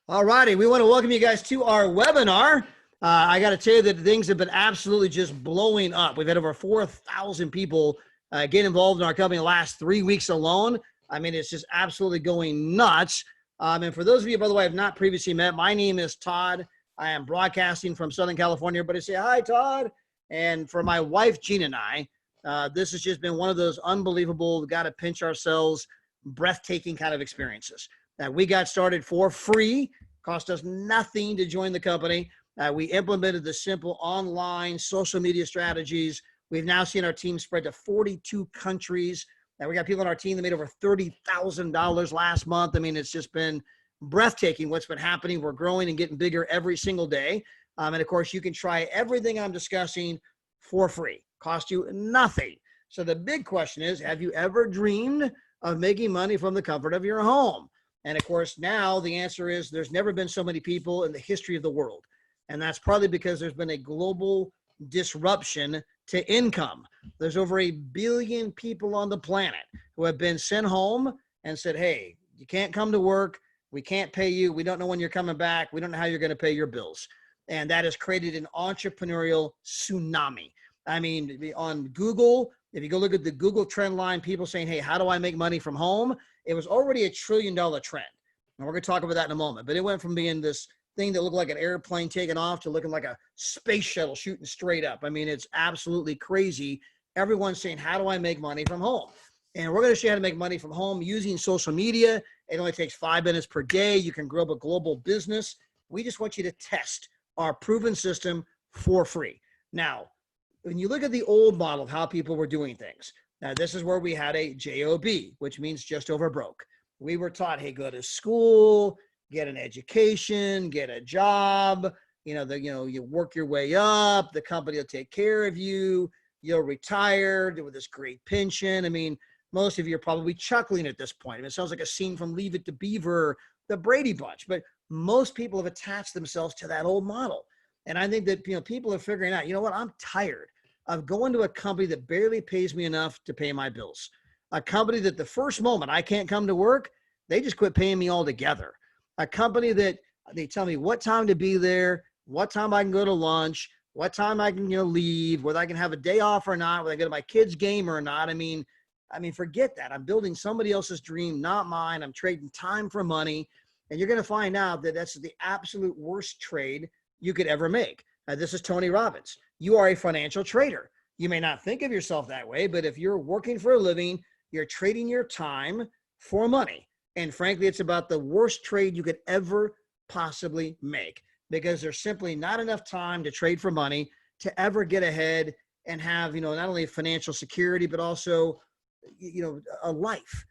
All righty. We want to welcome you guys to our webinar. I got to tell you that things have been absolutely just blowing up. We've had over 4,000 people get involved in our company the last 3 weeks alone. I mean, it's just absolutely going nuts. And for those of you, by the way, I have not previously met, my name is Todd. I am broadcasting from Southern California. Everybody say, hi, Todd. And for my wife, Jean, and I, this has just been one of those unbelievable, got to pinch ourselves, breathtaking kind of experiences. We got started for free, cost us nothing to join the company. We implemented the simple online social media strategies. We've now seen our team spread to 42 countries. We got people on our team that made over $30,000 last month. I mean, it's just been breathtaking what's been happening. We're growing and getting bigger every single day. And of course, you can try everything I'm discussing for free, cost you nothing. So the big question is, have you ever dreamed of making money from the comfort of your home? And of course, now the answer is there's never been so many people in the history of the world. And that's probably because there's been a global disruption to income. There's over 1 billion people on the planet who have been sent home and said, hey, you can't come to work. We can't pay you. We don't know when you're coming back. We don't know how you're going to pay your bills. And that has created an entrepreneurial tsunami. I mean, on Google, if you go look at the Google trend line, people saying, hey, how do I make money from home? It was already $1 trillion trend. And we're going to talk about that in a moment. But it went from being this thing that looked like an airplane taking off to looking like a space shuttle shooting straight up. I mean, it's absolutely crazy. Everyone's saying, how do I make money from home? And we're going to show you how to make money from home using social media. It only takes 5 minutes per day. You can grow a global business. We just want you to test our proven system for free. Now, when you look at the old model of how people were doing things, now this is where we had a JOB, which means just over broke. We were taught, hey, go to school, get an education, get a job, you work your way up, the company will take care of you, you'll retire with this great pension. I mean, most of you are probably chuckling at this point. I mean, it sounds like a scene from Leave It to Beaver, the Brady Bunch, but most people have attached themselves to that old model. And I think that, people are figuring out, you know what, I'm tired of going to a company that barely pays me enough to pay my bills. A company that the first moment I can't come to work, they just quit paying me altogether. A company that they tell me what time to be there, what time I can go to lunch, what time I can leave, whether I can have a day off or not, whether I go to my kid's game or not. I mean, forget that. I'm building somebody else's dream, not mine. I'm trading time for money. And you're going to find out that that's the absolute worst trade you could ever make. This is Tony Robbins. You are a financial trader. You may not think of yourself that way, but if you're working for a living, you're trading your time for money. And frankly, it's about the worst trade you could ever possibly make, because there's simply not enough time to trade for money to ever get ahead and have, not only financial security, but also, a life.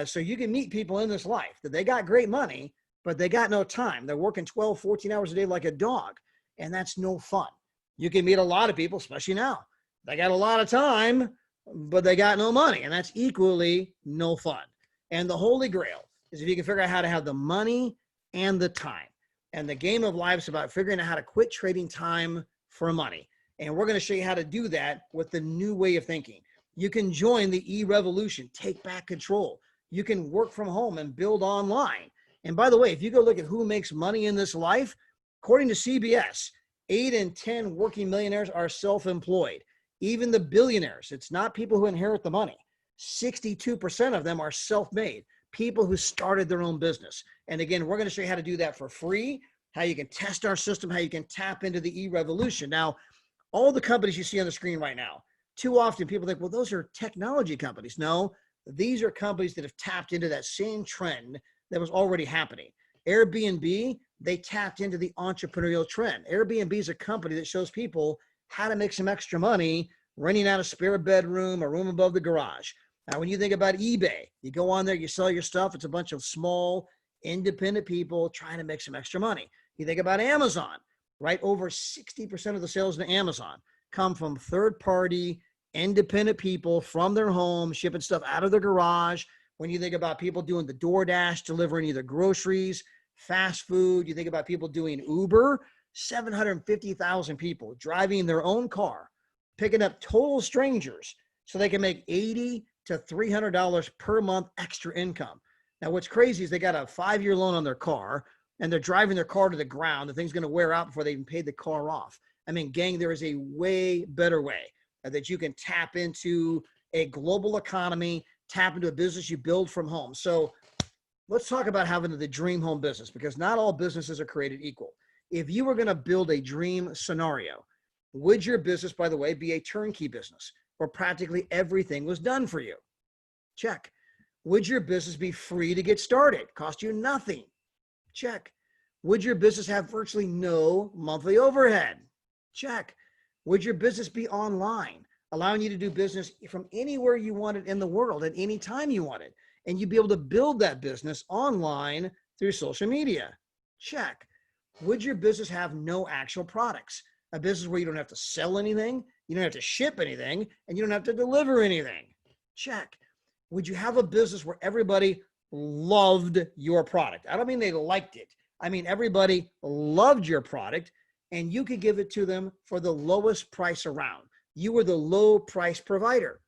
So you can meet people in this life that they got great money, but they got no time. They're working 12, 14 hours a day like a dog. And that's no fun. You can meet a lot of people, especially now. They got a lot of time, but they got no money. And that's equally no fun. And the Holy Grail is if you can figure out how to have the money and the time. And the game of life is about figuring out how to quit trading time for money. And we're going to show you how to do that with the new way of thinking. You can join the e-revolution, take back control. You can work from home and build online. And by the way, if you go look at who makes money in this life, according to CBS, 8 in 10 working millionaires are self-employed. Even the billionaires, it's not people who inherit the money. 62% of them are self-made, people who started their own business. And again, we're going to show you how to do that for free, how you can test our system, how you can tap into the e-revolution. Now, all the companies you see on the screen right now, too often people think, well, those are technology companies. No, these are companies that have tapped into that same trend that was already happening. Airbnb, they tapped into the entrepreneurial trend. Airbnb is a company that shows people how to make some extra money renting out a spare bedroom, a room above the garage. Now, when you think about eBay, you go on there, you sell your stuff. It's a bunch of small, independent people trying to make some extra money. You think about Amazon, right? Over 60% of the sales in Amazon come from third-party, independent people from their home, shipping stuff out of their garage. When you think about people doing the DoorDash, delivering either groceries, fast food, you think about people doing Uber, 750,000 people driving their own car, picking up total strangers so they can make $80 to $300 per month extra income. Now, what's crazy is they got a 5-year loan on their car. and they're driving their car to the ground. The thing's going to wear out before they even pay the car off. I mean, gang, there is a way better way that you can tap into a global economy, tap into a business you build from home. So let's talk about having the dream home business, because not all businesses are created equal. If you were going to build a dream scenario, would your business, by the way, be a turnkey business where practically everything was done for you? Check. Would your business be free to get started? Cost you nothing? Check. Would your business have virtually no monthly overhead? Check. Would your business be online, allowing you to do business from anywhere you wanted in the world at any time you wanted? And you'd be able to build that business online through social media? Check. Would your business have no actual products? A business where you don't have to sell anything, you don't have to ship anything, and you don't have to deliver anything? Check. Would you have a business where everybody loved your product? I don't mean they liked it. I mean, everybody loved your product and you could give it to them for the lowest price around. You were the low price provider.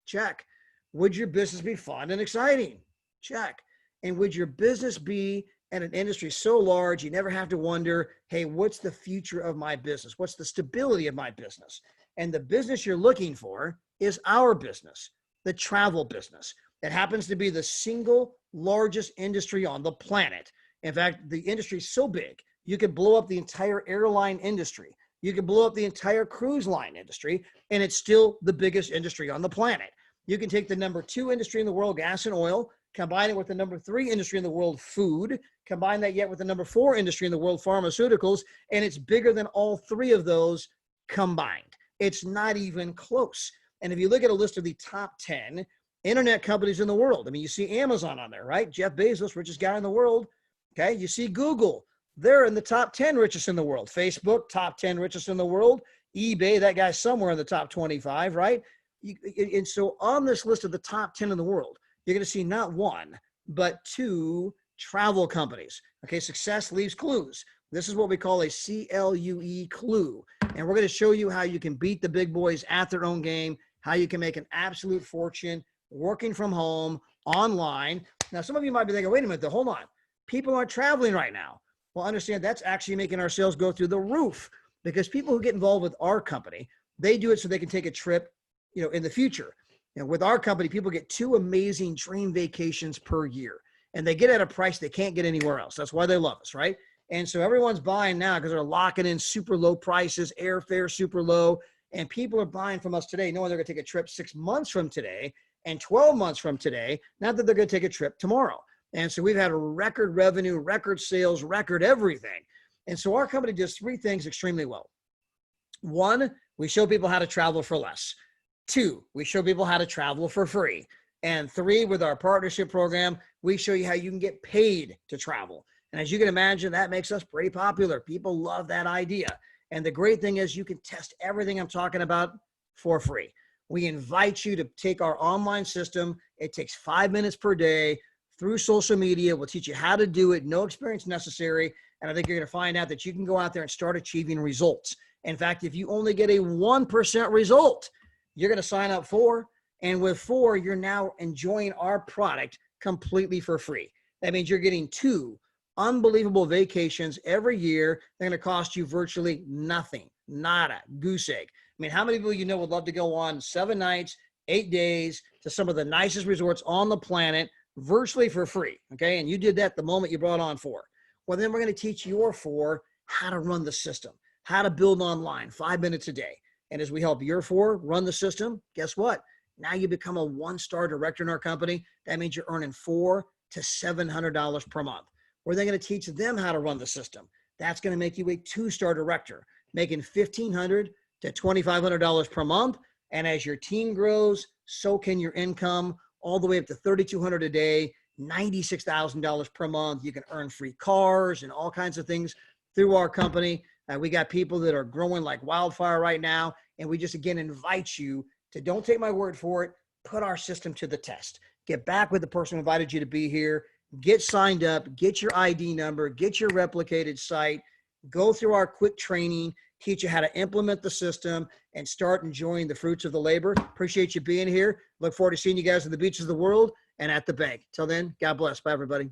Check. Would your business be fun and exciting? Check. And would your business be in an industry so large you never have to wonder, hey, what's the future of my business? What's the stability of my business? And the business you're looking for is our business, the travel business. It happens to be the single largest industry on the planet. In fact, the industry is so big, you could blow up the entire airline industry. You could blow up the entire cruise line industry, and it's still the biggest industry on the planet. You can take the number 2 industry in the world, gas and oil, combine it with the number 3 industry in the world, food, combine that yet with the number 4 industry in the world, pharmaceuticals, and it's bigger than all 3 of those combined. It's not even close. And if you look at a list of the top 10 internet companies in the world, I mean, you see Amazon on there, right? Jeff Bezos, richest guy in the world. Okay. You see Google, they're in the top 10 richest in the world. Facebook, top 10 richest in the world. eBay, that guy's somewhere in the top 25, right? And so on this list of the top 10 in the world, you're going to see not 1, but 2 travel companies. Okay. Success leaves clues. This is what we call a CLUE clue. And we're going to show you how you can beat the big boys at their own game, how you can make an absolute fortune working from home, online. Now, some of you might be thinking, wait a minute, hold on. People aren't traveling right now. Well, understand that's actually making our sales go through the roof, because people who get involved with our company, they do it so they can take a trip, in the future. With our company, people get 2 amazing dream vacations per year, and they get at a price they can't get anywhere else. That's why they love us, right? And so everyone's buying now because they're locking in super low prices, airfare super low, and people are buying from us today knowing they're going to take a trip 6 months from today and 12 months from today, not that they're going to take a trip tomorrow. And so we've had a record revenue, record sales, record everything. And so our company does 3 things extremely well. 1, we show people how to travel for less. 2, we show people how to travel for free. And 3, with our partnership program, we show you how you can get paid to travel. And as you can imagine, that makes us pretty popular. People love that idea. And the great thing is you can test everything I'm talking about for free. We invite you to take our online system. It takes 5 minutes per day through social media. We'll teach you how to do it. No experience necessary. And I think you're going to find out that you can go out there and start achieving results. In fact, if you only get a 1% result, you're going to sign up 4. And with 4, you're now enjoying our product completely for free. That means you're getting 2 unbelievable vacations every year. They're going to cost you virtually nothing. Nada. Goose egg. I mean, how many people would love to go on 7 nights, 8 days to some of the nicest resorts on the planet virtually for free? Okay. And you did that the moment you brought on 4. Well, then we're going to teach your 4 how to run the system, how to build online 5 minutes a day. And as we help your 4 run the system, guess what? Now you become a 1-star director in our company. That means you're earning $400 to $700 per month. We're then going to teach them how to run the system. That's going to make you a 2-star director, making $1,500 to $2,500 per month. And as your team grows, so can your income, all the way up to $3,200 a day, $96,000 per month. You can earn free cars and all kinds of things through our company. We got people that are growing like wildfire right now. And we just, again, invite you to, don't take my word for it, put our system to the test. Get back with the person who invited you to be here. Get signed up, get your ID number, get your replicated site, go through our quick training, teach you how to implement the system, and start enjoying the fruits of the labor. Appreciate you being here. Look forward to seeing you guys on the beaches of the world and at the bank. Till then, God bless. Bye, everybody.